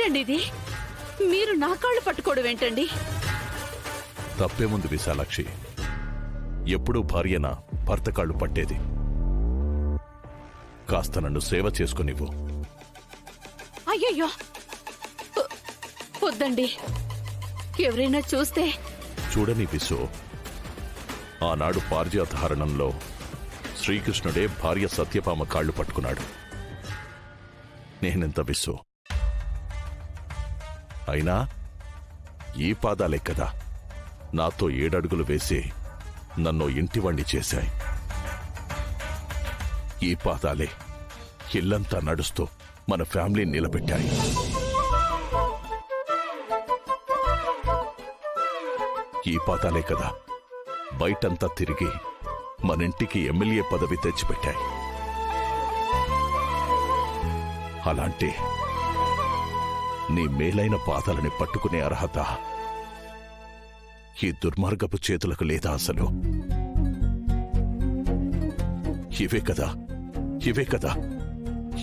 ఏంటండి ఇది? మీరు నా కాళ్ళు పట్టుకోవడం ఏంటండి? తప్పేముంది విశాలాక్షి? ఎప్పుడూ భార్యన భర్త కాళ్ళు పట్టేది. కాస్త నన్ను సేవ చేసుకునివ్వు. అయ్యయ్యో, వద్దండి. ఎవరైనా చూస్తే. చూడని విసు, ఆనాడు పార్జాతహరణంలో శ్రీకృష్ణుడే భార్య సత్యభామ కాళ్ళు పట్టుకున్నాడు. నేనెంత విసు. అయినా ఈ పాదాలే కదా నాతో 7 అడుగులు వేసి నన్ను ఇంటివాణ్ణి చేశాయి. ఈ పాదాలే ఇల్లంతా నడుస్తూ మన ఫ్యామిలీని నిలబెట్టాయి. ఈ పాదాలే కదా బయటంతా తిరిగి మనింటికి ఎమ్మెల్యే పదవి తెచ్చిపెట్టాయి. అలాంటి నీ మేలైన పాదాలని పట్టుకునే అర్హత ఈ దుర్మార్గపు చేతులకు లేదా అసలు? ఇవే కదా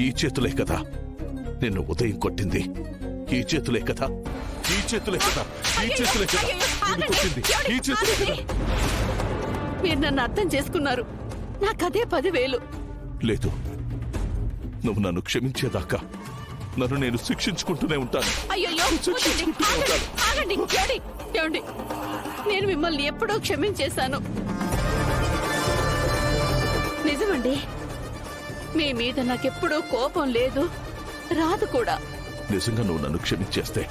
ఈ చేతులే కదా నిన్ను ఉదయం కొట్టింది. ఈ చేతులే కదా నిన్ను కొట్టింది. ఈ చేతులే కదా. మీరు నన్ను అర్థం చేసుకున్నారు. నాకదే 10,000. లేదు, నువ్వు నన్ను క్షమించేదాకా నన్ను నేను శిక్షించుకుంటూనే ఉంటాను. అయ్యయ్యో, ఆగండి. ఏమండి, నేను మిమ్మల్ని ఎప్పుడో క్షమించేశాను. నిజమండి, మీ మీద నాకెప్పుడూ కోపం లేదు, రాదు కూడా. నిజంగా నువ్వు నన్ను క్షమించేస్తే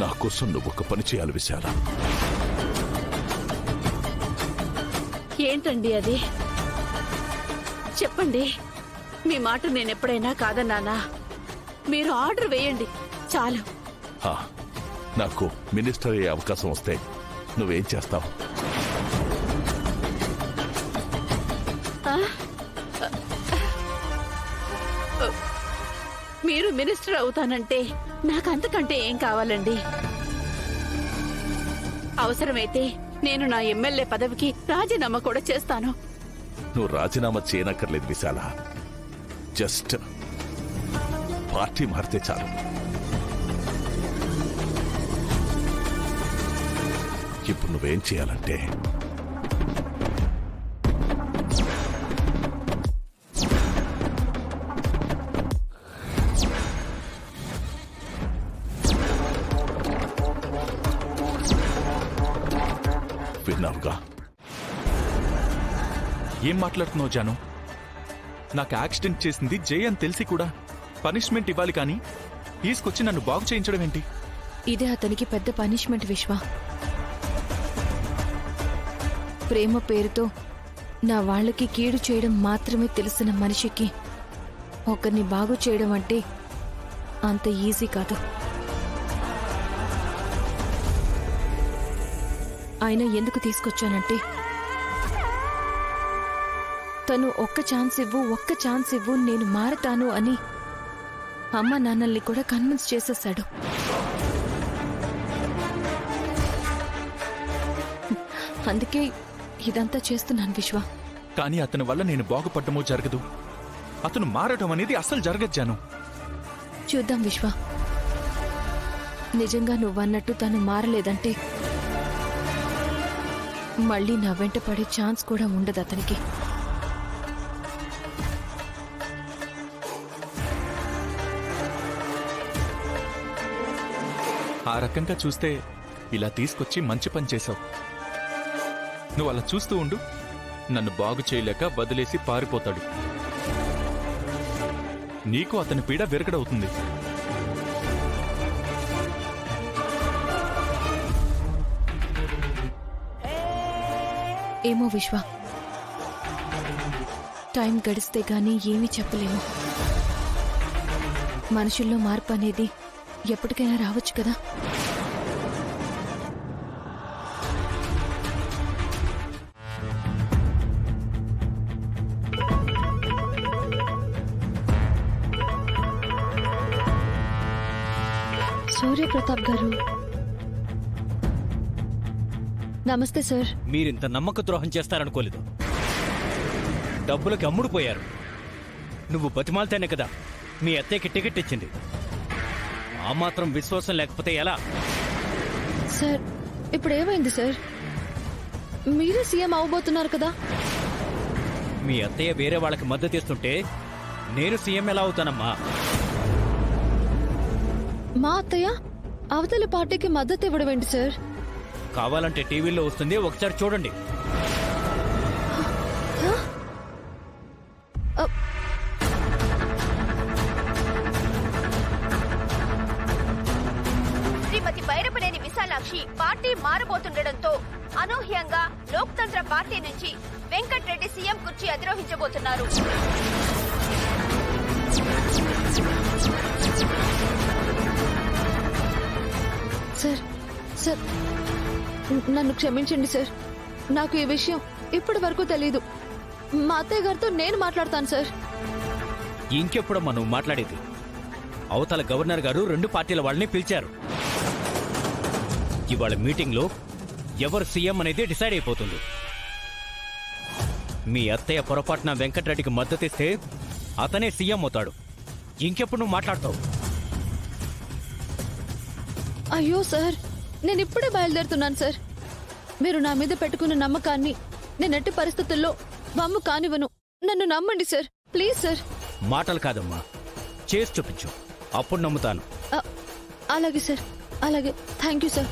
నా కోసం నువ్వు ఒక పని చేయాలి విశాల. ఏంటండి అది? చెప్పండి. మీ మాట నేనెప్పుడైనా కాదన్నానా? మీరు ఆర్డర్ వేయండి చాలు. నాకు మినిస్టర్ అయ్యే అవకాశం వస్తే నువ్వేం చేస్తావు? మీరు మినిస్టర్ అవుతానంటే నాకంతకంటే ఏం కావాలండి? అవసరమైతే నేను నా ఎమ్మెల్యే పదవికి రాజీనామా కూడా చేస్తాను. నువ్వు రాజీనామా చేయనక్కర్లేదు విశాల. జస్ట్ పార్టీ మారితే చాలు. ఇప్పుడు నువ్వేం చేయాలంటే విన్నావుగా. ఏం మాట్లాడుతున్నావు జాను? నాకు యాక్సిడెంట్ చేసింది జై అని తెలిసి కూడా పనిష్మెంట్ ఇవ్వాలి కానీ తీసుకొచ్చి నన్ను బాగు చేయించడం ఏంటి? ఇదే అతనికి పెద్ద పనిష్మెంట్ విశ్వ. ప్రేమ పేరుతో నా వాళ్ళకి కీడు చేయడం మాత్రమే తెలిసిన మనిషికి ఒకరిని బాగు చేయడం అంటే అంత ఈజీ కాదు. ఆయన ఎందుకు తీసుకొచ్చానంటే తను ఒక్క ఛాన్స్ ఇవ్వు నేను మారతాను అని అమ్మ నాన్నల్ని కూడా కన్విన్స్ చేసేశాడు. అందుకే ఇదంతా చేస్తున్నాను విశ్వ. కానీ అతని వల్ల నేను బాగుపడ్డమో జరగదు, అతను మారటం అనేది అస్సలు జరగచ్చాను. చూద్దాం విశ్వ. నిజంగా నువ్వన్నట్టు తను మారలేదంటే మళ్ళీ నా వెంట పడే ఛాన్స్ కూడా ఉండదు అతనికి. ఆ రకంగా చూస్తే ఇలా తీసుకొచ్చి మంచి పని చేశావు. నువ్వు అలా చూస్తూ ఉండు, నన్ను బాగు చేయలేక వదిలేసి పారిపోతాడు. నీకు అతని పీడ విరగడవుతుంది. ఏమో విశ్వ, టైం గడిస్తే గానీ ఏమీ చెప్పలేము. మనుషుల్లో మార్పు అనేది ఎప్పటికైనా రావచ్చు కదా. సూర్యప్రతాప్ గారు, నమస్తే సార్. మీరింత నమ్మక ద్రోహం చేస్తారనుకోలేదు. డబ్బులకి అమ్ముడుపోయారు. నువ్వు బతిమాలితేనే కదా మీ అత్తయ్యకి టికెట్ ఇచ్చింది. ఆ మాత్రం విశ్వాసం లేకపోతే ఎలా? సార్ ఇప్పుడు ఏమైంది సార్? మీరే సీఎం అవబోతున్నారు కదా. మీ అత్తయ్య వేరే వాళ్ళకి మద్దతు ఇస్తుంటే నేను సీఎం ఎలా అవుతానమ్మా? మా అత్తయ్య అవతలి పార్టీకి మద్దతు ఇవ్వడం ఏంటి సార్? కావాలంటే టీవీలో వస్తుంది, ఒకసారి చూడండి. శ్రీమతి బైరపనేని విశాలాక్షి పార్టీ మారబోతుండటంతో అనూహ్యంగా లోక్తంత్ర పార్టీ నుంచి వెంకట్రెడ్డి సీఎం కుర్చీ అధిరోహించబోతున్నారు. సార్ సార్ నన్ను క్షమించండి సార్. నాకు ఈ విషయం ఇప్పటి వరకు తెలీదు. మా అత్తయ్య గారితో నేను మాట్లాడతాను సార్. ఇంకెప్పుడమ్మా నువ్వు మాట్లాడేది? అవతల గవర్నర్ గారు 2 పార్టీల వాళ్ళని పిలిచారు. ఇవాళ మీటింగ్లో ఎవరు సీఎం అనేది డిసైడ్ అయిపోతుంది. మీ అత్తయ్య పొరపాటున వెంకట్రెడ్డికి మద్దతిస్తే అతనే సీఎం అవుతాడు. ఇంకెప్పుడు నువ్వు మాట్లాడతావు? అయ్యో సార్, నేను ఇప్పుడే బయలుదేరుతున్నాను సార్. మీరు నా మీద పెట్టుకున్న నమ్మకాన్ని నేను ఎట్టి పరిస్థితుల్లో వమ్ము కానివ్వను. నన్ను నమ్మండి సార్, ప్లీజ్ సార్. మాటలు కాదమ్మా, చేసి చూపించు, అప్పుడు నమ్ముతాను. అలాగే సార్, అలాగే. Thank you sir.